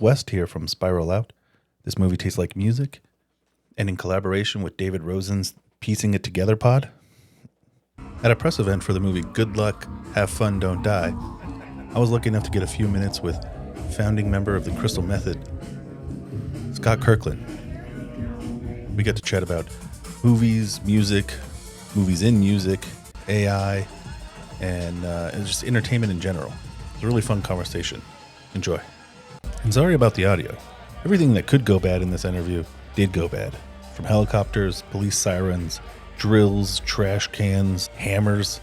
West here from Spiral Out. This movie tastes like music, and in collaboration with David Rosen's Piecing It Together pod. At a press event for the movie Good Luck, Have Fun, Don't Die, I was lucky enough to get a few minutes with founding member of the Crystal Method, Scott Kirkland. We got to chat about movies, music, movies in music, AI, and just entertainment in general. It's a really fun conversation. Enjoy. And sorry about the audio. Everything that could go bad in this interview did go bad. From helicopters, police sirens, drills, trash cans, hammers.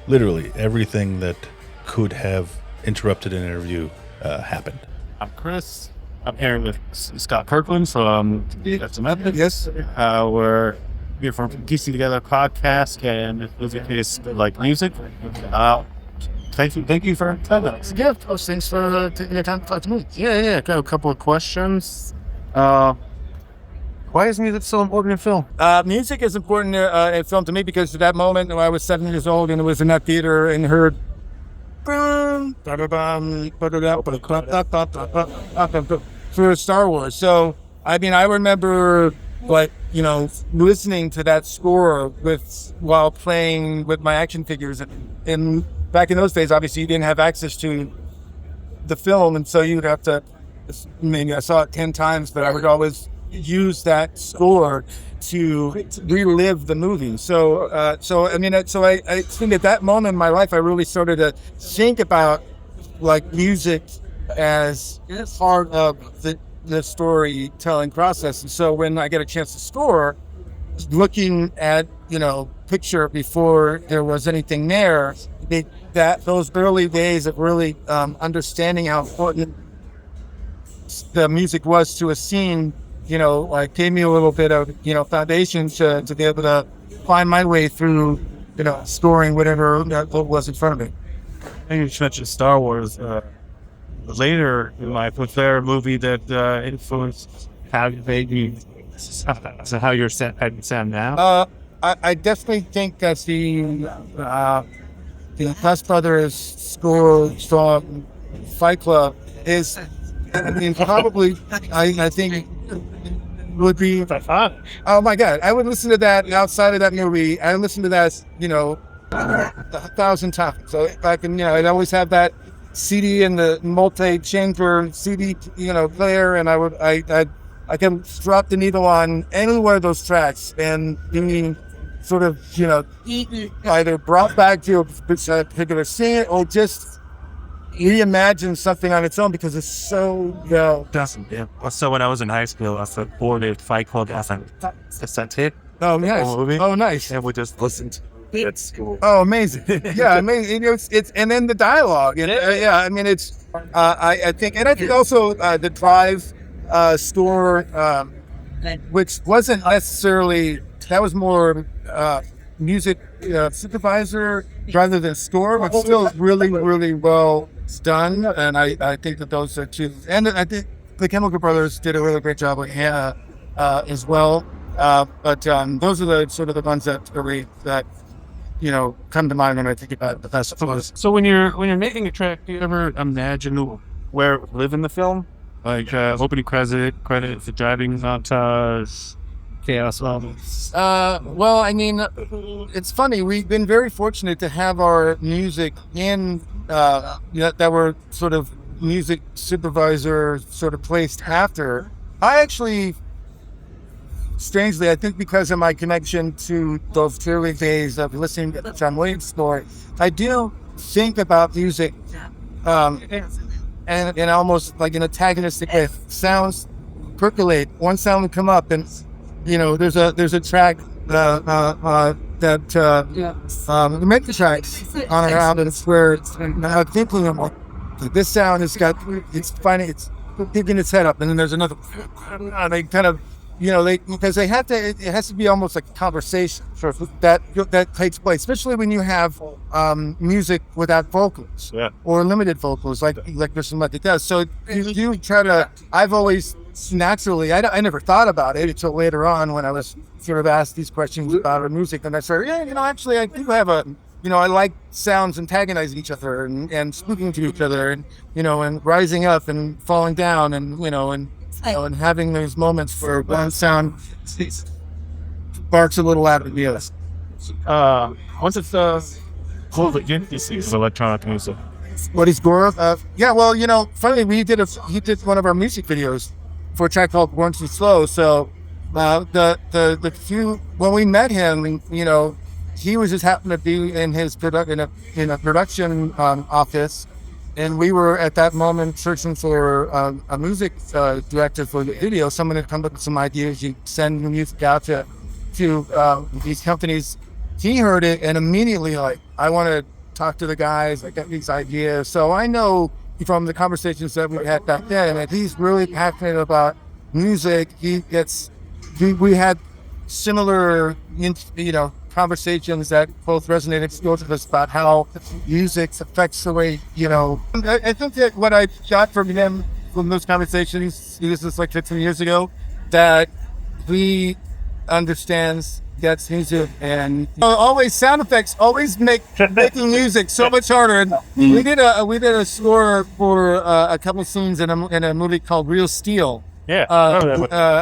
Literally everything that could have interrupted an interview happened. I'm Chris. I'm here with Scott Kirkland from That's a Method. Yes. We're here from Piecing Together podcast and music is like music. Thank you for telling us. Yeah, of course. Thanks for taking the time to talk to me. Yeah. Got a couple of questions. Why is music so important in film? Music is important in film to me because at that moment when I was 7 years old and was in that theater and heard for Star Wars. So, I mean, I remember listening to that score while playing with my action figures. And back in those days, obviously, you didn't have access to the film, and so you would have to. Maybe I saw it 10 times, but I would always use that score to relive the movie. So I think at that moment in my life, I really started to think about like music as part of the storytelling process. And so when I get a chance to score, looking at picture before there was anything there, those early days of really understanding how important the music was to a scene, gave me a little bit of foundation to be able to find my way through scoring whatever was in front of me. I think you mentioned Star Wars. Later in life, was there a movie that influenced how you made you? So how you're sound now? I definitely think that the Huss Brothers score from Fight Club is, probably, I think would be. Oh my God, I would listen to that outside of that movie. I listen to that, 1,000 times. So if I can, I'd always have that CD in the multi-chamber CD, player, and I can drop the needle on any one of those tracks and being sort of, either brought back to a particular scene or just reimagine something on its own because it's so well done. Yeah. So when I was in high school, I said boarded Fight Club. I said, "Is that it?" Oh, nice. Movie. Oh, nice. And we just listened. It's cool. Oh, amazing. Yeah, amazing. It's and then the dialogue. And, it's. I think also the Drive score, which wasn't necessarily. That was more music supervisor rather than score, but still really, really well done. And I think that those are two. And I think the Chemical Brothers did a really great job with Hannah as well. But those are the sort of the ones that come to mind when I think about the festivals. So when you're making a track, do you ever imagine where it would live in the film? Like opening credit, the driving montage, chaos moments. Well, it's funny. We've been very fortunate to have our music in that were sort of music supervisor sort of placed after. I actually, strangely, I think because of my connection to those early days of listening to John Williams' story, I do think about music and almost like an antagonistic way. Sounds percolate. One sound would come up, and there's a track that the mega tracks on an album where I'm thinking of this sound has got it's picking its head up, and then there's another. They kind of. Because they have to. It has to be almost like a conversation that takes place, especially when you have music without vocals or limited vocals, like Crystal Method does. So you try to. I've always naturally. I never thought about it until later on when I was sort of asked these questions about our music, and I started. Actually, I do have I like sounds antagonizing each other and speaking to each other, and and rising up and falling down, and having those moments where one sound barks a little out of the other. What's it called again? This is electronic music. What he's Gora? Yeah, well, funny, he did one of our music videos for a track called Born Too Slow. So the few when we met him, he was just happened to be in his in a production office, and we were at that moment searching for a music director for the video. Someone had come up with some ideas. You send the music out to these companies. He heard it and immediately I want to talk to the guys. I got these ideas. So I know from the conversations that we had back then that he's really passionate about music. We had similar, conversations that both resonated with us about how music affects the way, I think that what I got from him from those conversations, this was 15 years ago, that he understands gets music, and always sound effects always making music so much harder. And we did a score for a couple scenes in a movie called Real Steel. Yeah,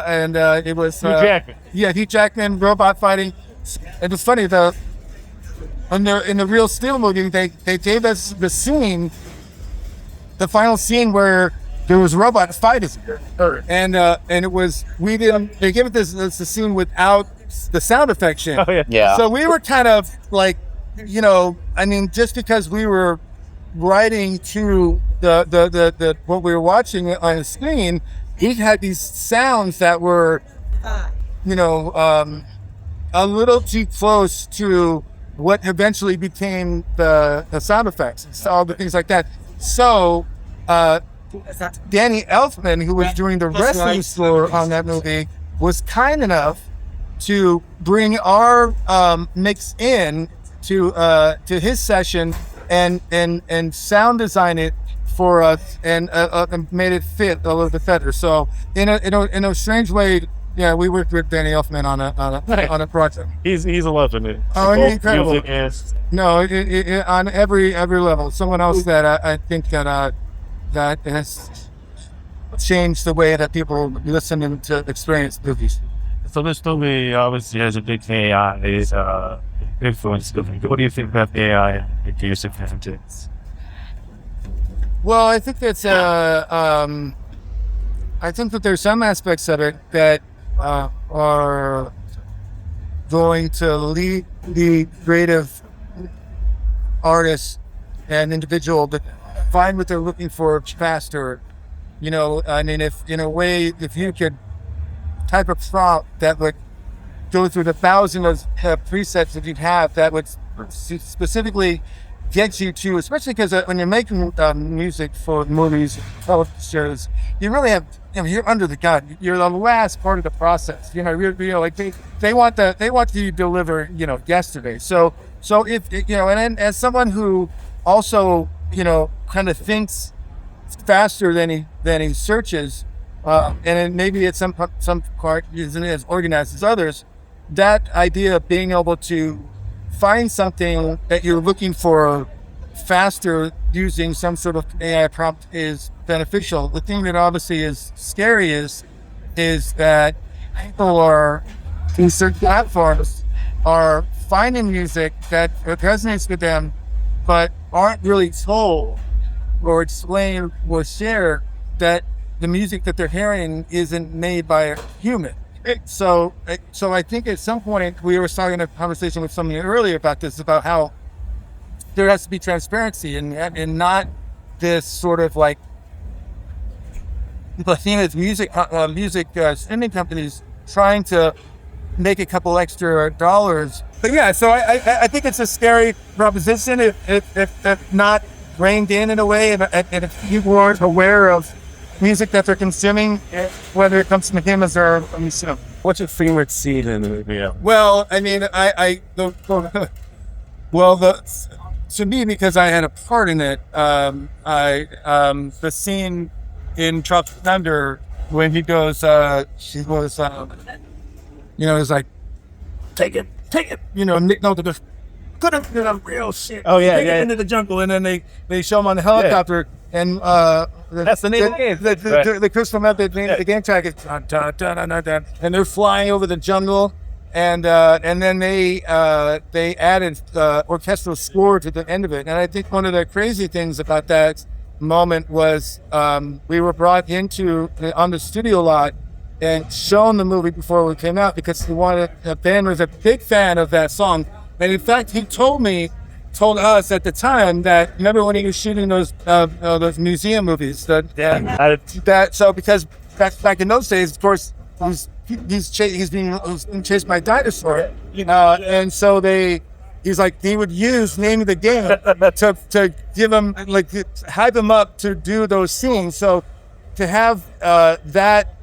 and it was Hugh Jackman. Yeah, Hugh Jackman, robot fighting. It was funny though. In the Real Steel movie, they gave us the final scene where there was robots fighting, and it was they gave it this the scene without the sound effects in. Oh, yeah. Yeah. So we were kind of just because we were writing to the what we were watching on the screen, he had these sounds that were, a little too close to what eventually became the sound effects and all the things like that. So Danny Elfman, who was doing the wrestling score on that movie, was kind enough to bring our mix in to his session and sound design it for us and made it fit a little bit better. So in a strange way, yeah, we worked with Danny Elfman on a project. He's a legend. Oh, he's incredible. Music is, No, on every level. Someone else that I think that has changed the way that people listen and to experience movies. so this movie obviously has a big AI influence. What do you think about AI and the use of images? Well, I think that's I think that there's some aspects of it that are going to lead the creative artists and individual to find what they're looking for faster. If you could type a prompt that would go through the thousands of presets that you'd have, that would specifically get you to, especially because when you're making music for movies, television shows, you really have, you're under the gun. You're the last part of the process. They want you to deliver, yesterday. So if and then as someone who also, kind of thinks faster than he searches, and then maybe at some part isn't as organized as others, that idea of being able to find something that you're looking for faster using some sort of AI prompt is beneficial. The thing that obviously is scary is that people are, in certain platforms, are finding music that resonates with them, but aren't really told or explained or shared that the music that they're hearing isn't made by a human. So I think at some point we were starting a conversation with somebody earlier about this, about how there has to be transparency and not this sort of the thing is music streaming companies trying to make a couple extra dollars. But yeah, so I think it's a scary proposition if not reined in a way, and if people aren't aware of music that they're consuming, whether it comes from him or from himself. What's your favorite scene in the movie? Well, I mean, to me, because I had a part in it, the scene in Tropic Thunder when he goes, she was, it's like, take it, could have been a real shit. Oh, yeah, Take yeah, him into the jungle, and then they show him on the helicopter, and That's the name of the game. The crystal method, the game track is dun, dun, dun, dun, dun, dun, and they're flying over the jungle, and then they added orchestral score to the end of it. And I think one of the crazy things about that moment was we were brought into on the studio lot and shown the movie before we came out because Ben was a big fan of that song. And in fact, he told us at the time that, remember when he was shooting those museum movies, because back in those days, of course, he's being chased by a dinosaur, and so he's like, he would use Name of the Game to give him, like, hype him up to do those scenes. So to have that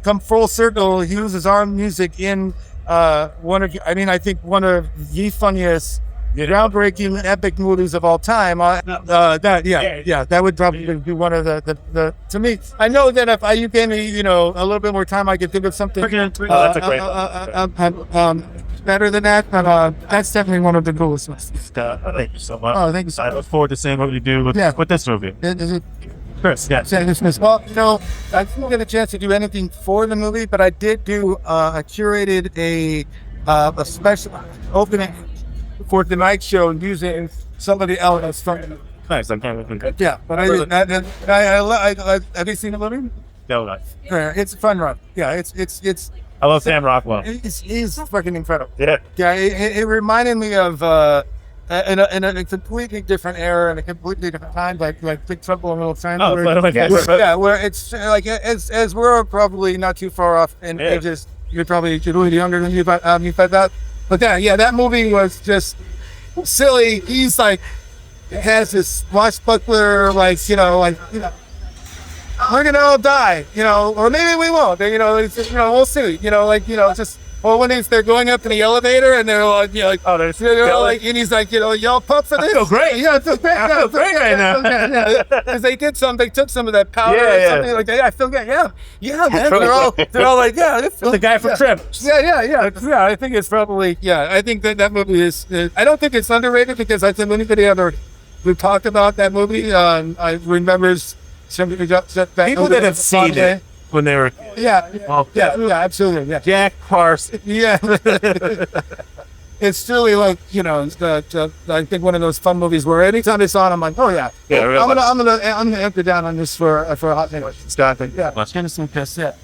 come full circle, he uses our music in I think one of the funniest, groundbreaking, epic movies of all time. That would probably be one of the to me. I know that if you gave me, a little bit more time, I could think of something that's a great better than that. But that's definitely one of the coolest ones. Thank you so much. Oh, thank you so I much. look forward to seeing what you do with this movie. Is it? Chris, yeah. Well, I didn't get a chance to do anything for the movie, but I did do. I curated a special opening for the night show using some of the elements from. Nice. I'm kind of good. Yeah, but have you seen the movie? No, nice. Yeah, it's a fun run. Yeah, it's. I love Sam Rockwell. He's fucking incredible. Yeah. Yeah, it reminded me of. In a completely different era and a completely different time, like Big Trouble in Little China. Where it's like as we're probably not too far off in ages. You're probably a little younger than you, but that movie was just silly. He's like has this swashbuckler, we're gonna all die, or maybe we won't. We'll see. Just. Well, when they're going up in the elevator and they're like, and he's like, y'all pumped for this? I feel great. Yeah, I feel great. I feel great right now. Because they took some of that powder or something like that. Yeah, I feel good. Yeah, man. They're all like, yeah. The guy from Trip. Yeah. I think it's probably, I think that movie is, I don't think it's underrated because I think anybody we've talked about that movie, I remember somebody got back. People that have seen it. When they were absolutely, yeah. Jack Parsons. Yeah. It's really like, I think one of those fun movies where anytime it's on, I'm like, oh yeah. Yeah, I'm gonna enter down on this for a hot minute. Starting. Yeah. Let's get some cassette.